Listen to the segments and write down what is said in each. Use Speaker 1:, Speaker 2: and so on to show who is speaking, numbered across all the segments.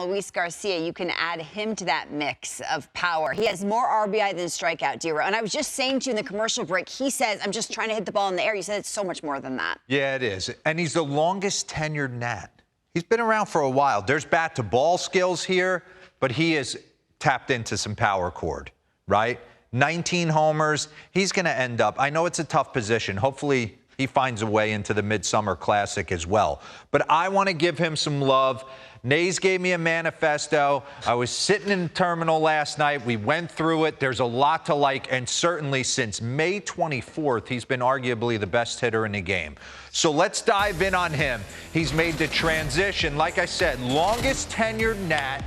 Speaker 1: Luis Garcia, you can add him to that mix of power. He has more RBI than strikeout, DeRosa. And I was just saying to you in the commercial break, he says, I'm just trying to hit the ball in the air. You said it's so much more than that.
Speaker 2: Yeah, it is. And he's the longest tenured Nat. He's been around for a while. There's bat-to-ball skills here, but he is tapped into some power cord, right? 19 homers. He's going to end up, I know it's a tough position. Hopefully he finds a way into the Midsummer Classic as well. But I want to give him some love. Nays gave me a manifesto. I was sitting in the terminal last night. We went through it. There's a lot to like, and certainly since May 24th, he's been arguably the best hitter in the game. So let's dive in on him. He's made the transition. Like I said, longest tenured Nat,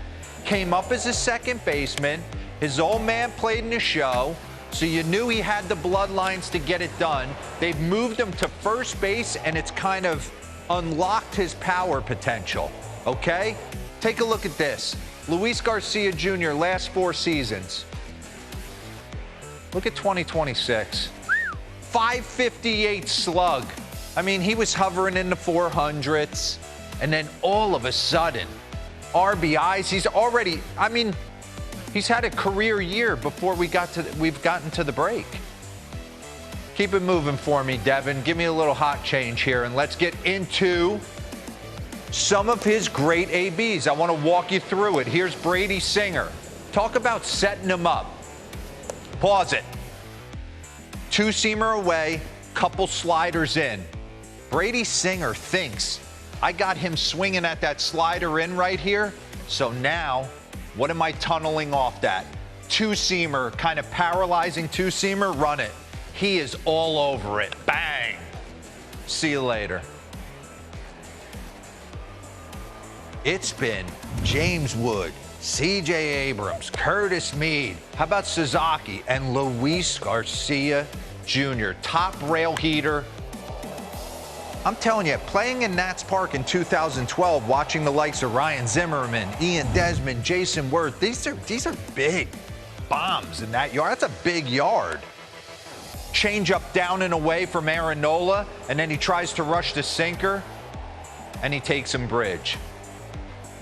Speaker 2: came up as a second baseman. His old man played in the show, so you knew he had the bloodlines to get it done. They've moved him to first base, and it's kind of unlocked his power potential. Okay? Take a look at this. Luis Garcia Jr., last 4 seasons. Look at 2026. 558 slug. I mean, he was hovering in the 400s. And then all of a sudden, RBIs, he's already, I mean, he's had a career year before we've gotten to the break. Keep it moving for me, Devin. Give me a little hot change here, and let's get into some of his great ABs. I want to walk you through it. Here's Brady Singer. Talk about setting him up. Pause it. 2-seamer away, couple sliders in. Brady Singer thinks, I got him swinging at that slider in right here, so now what am I tunneling off that? 2-seamer, kind of paralyzing 2-seamer, run it. He is all over it. Bang. See you later. It's been James Wood, C.J. Abrams, Curtis Mead, how about Sasaki, and Luis Garcia Jr., top rail heater. I'm telling you, playing in Nats Park in 2012, watching the likes of Ryan Zimmerman, Ian Desmond, Jason Worth, these are big bombs in that yard. That's a big yard. Change up down and away from Aaron Nola, and then he tries to rush the sinker, and he takes him bridge.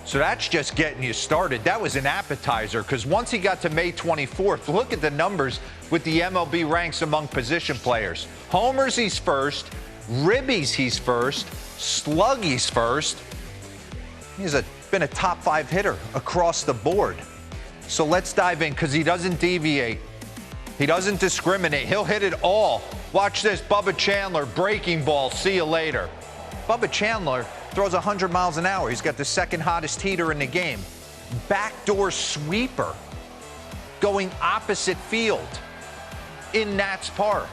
Speaker 2: So that's just getting you started. That was an appetizer, because once he got to May 24th, look at the numbers with the MLB ranks among position players. Homers, he's first. Ribbies, he's first. Slug, he's first. He's been a top 5 hitter across the board. So let's dive in, because he doesn't deviate. He doesn't discriminate. He'll hit it all. Watch this. Bubba Chandler, breaking ball. See you later. Bubba Chandler throws 100 miles an hour. He's got the second hottest heater in the game. Backdoor sweeper going opposite field in Nats Park.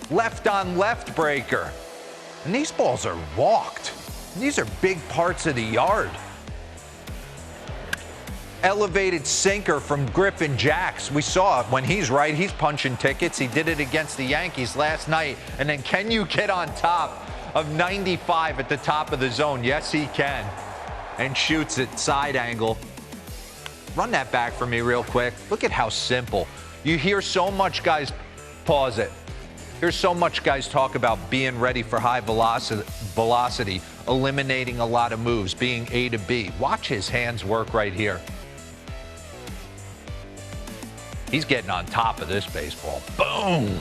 Speaker 2: Left on left breaker. And these balls are walked. These are big parts of the yard. Elevated sinker from Griffin Jacks. We saw it when he's right. He's punching tickets. He did it against the Yankees last night. And then can you get on top of 95 at the top of the zone? Yes, he can. And shoots it side angle. Run that back for me real quick. Look at how simple. You hear so much guys, pause it. Here's so much guys talk about being ready for high velocity, eliminating a lot of moves, being A to B. Watch his hands work right here. He's getting on top of this baseball. Boom!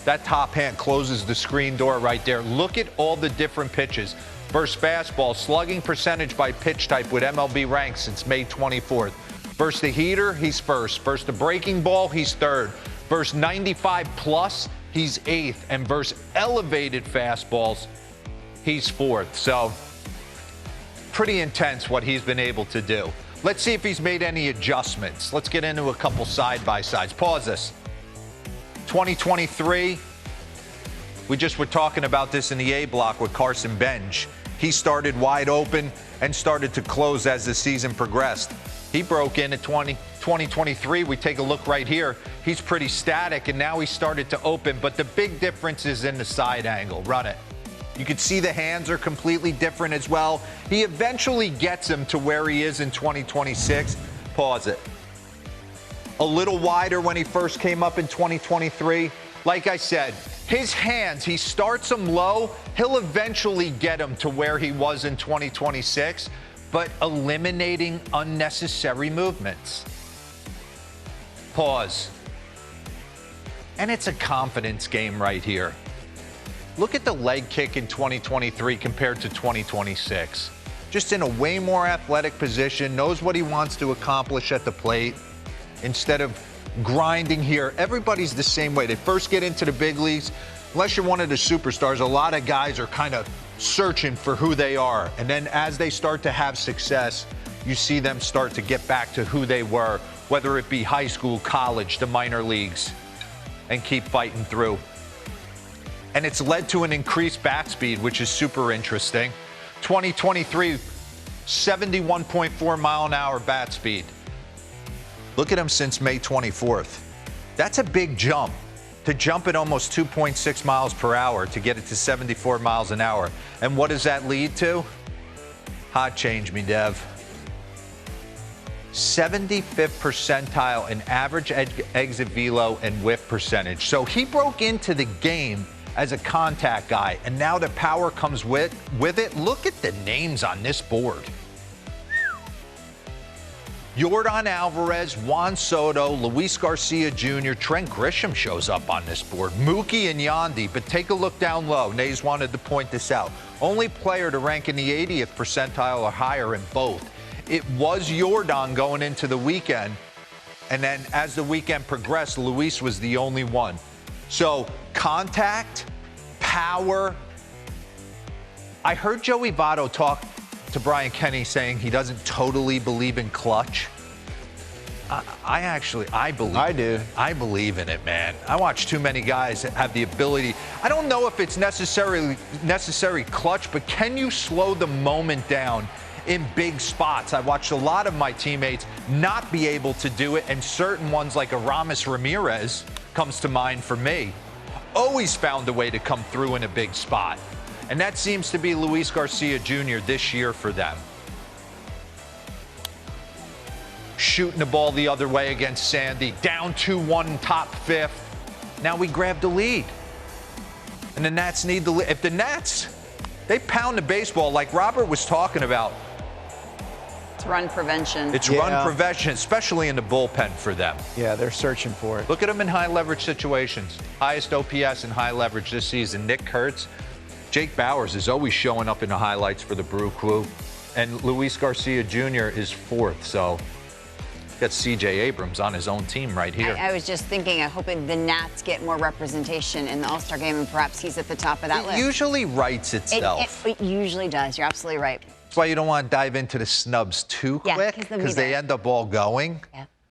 Speaker 2: That top hand closes the screen door right there. Look at all the different pitches. Versus fastball, slugging percentage by pitch type with MLB ranks since May 24th. Versus the heater, he's first. Versus the breaking ball, he's third. Versus 95 plus, he's 8th. And versus elevated fastballs, he's 4th. So pretty intense what he's been able to do. Let's see if he's made any adjustments. Let's get into a couple side-by-sides. Pause this. 2023, we just were talking about this in the A block with Carson Bench. He started wide open and started to close as the season progressed. He broke in at 2023. We take a look right here. He's pretty static, and now he started to open. But the big difference is in the side angle. Run it. You can see the hands are completely different as well. He eventually gets him to where he is in 2026. Pause it. A little wider when he first came up in 2023. Like I said, his hands, he starts them low. He'll eventually get them to where he was in 2026. but eliminating unnecessary movements. Pause. And it's a confidence game right here. Look at the leg kick in 2023 compared to 2026. Just in a way more athletic position, knows what he wants to accomplish at the plate. Instead of grinding here, everybody's the same way. They first get into the big leagues. Unless you're one of the superstars, a lot of guys are kind of searching for who they are. And then as they start to have success, you see them start to get back to who they were, whether it be high school, college, the minor leagues, and keep fighting through. And it's led to an increased bat speed, which is super interesting. 2023, 71.4 mile an hour bat speed. Look at him since May 24th. That's a big jump. To jump at almost 2.6 miles per hour to get it to 74 miles an hour. And what does that lead to? Hot change me, Dev. 75th percentile in average exit velo and whiff percentage. So he broke into the game as a contact guy, and now the power comes with it. Look at the names on this board. Yordan Alvarez, Juan Soto, Luis Garcia Jr., Trent Grisham shows up on this board. Mookie and Yandy, but take a look down low. Nays wanted to point this out. Only player to rank in the 80th percentile or higher in both. It was Yordan going into the weekend, and then as the weekend progressed, Luis was the only one. So contact, power. I heard Joey Votto talk to Brian Kenny saying he doesn't totally believe in clutch. I believe.
Speaker 3: I do.
Speaker 2: I believe in it, man. I watch too many guys that have the ability. I don't know if it's necessary clutch, but can you slow the moment down in big spots? I watched a lot of my teammates not be able to do it, and certain ones like Aramis Ramirez comes to mind for me. Always found a way to come through in a big spot. And that seems to be Luis Garcia Jr. this year for them. Shooting the ball the other way against Sandy. Down 2-1, top fifth. Now we grab the lead. And the Nats need the lead. If the Nats, they pound the baseball like Robert was talking about.
Speaker 1: It's run prevention.
Speaker 2: It's run prevention, especially in the bullpen for them.
Speaker 3: Yeah, they're searching for it.
Speaker 2: Look at them in high leverage situations. Highest OPS in high leverage this season. Nick Kurtz. Jake Bowers is always showing up in the highlights for the Brew Crew. And Luis Garcia Jr. is fourth. So got C.J. Abrams on his own team right here.
Speaker 1: I was just thinking, I'm hoping the Nats get more representation in the All-Star game, and perhaps he's at the top of that list.
Speaker 2: It usually writes itself.
Speaker 1: It usually does. You're absolutely right.
Speaker 2: That's why you don't want to dive into the snubs too quick, because they end up all going.
Speaker 1: Yeah.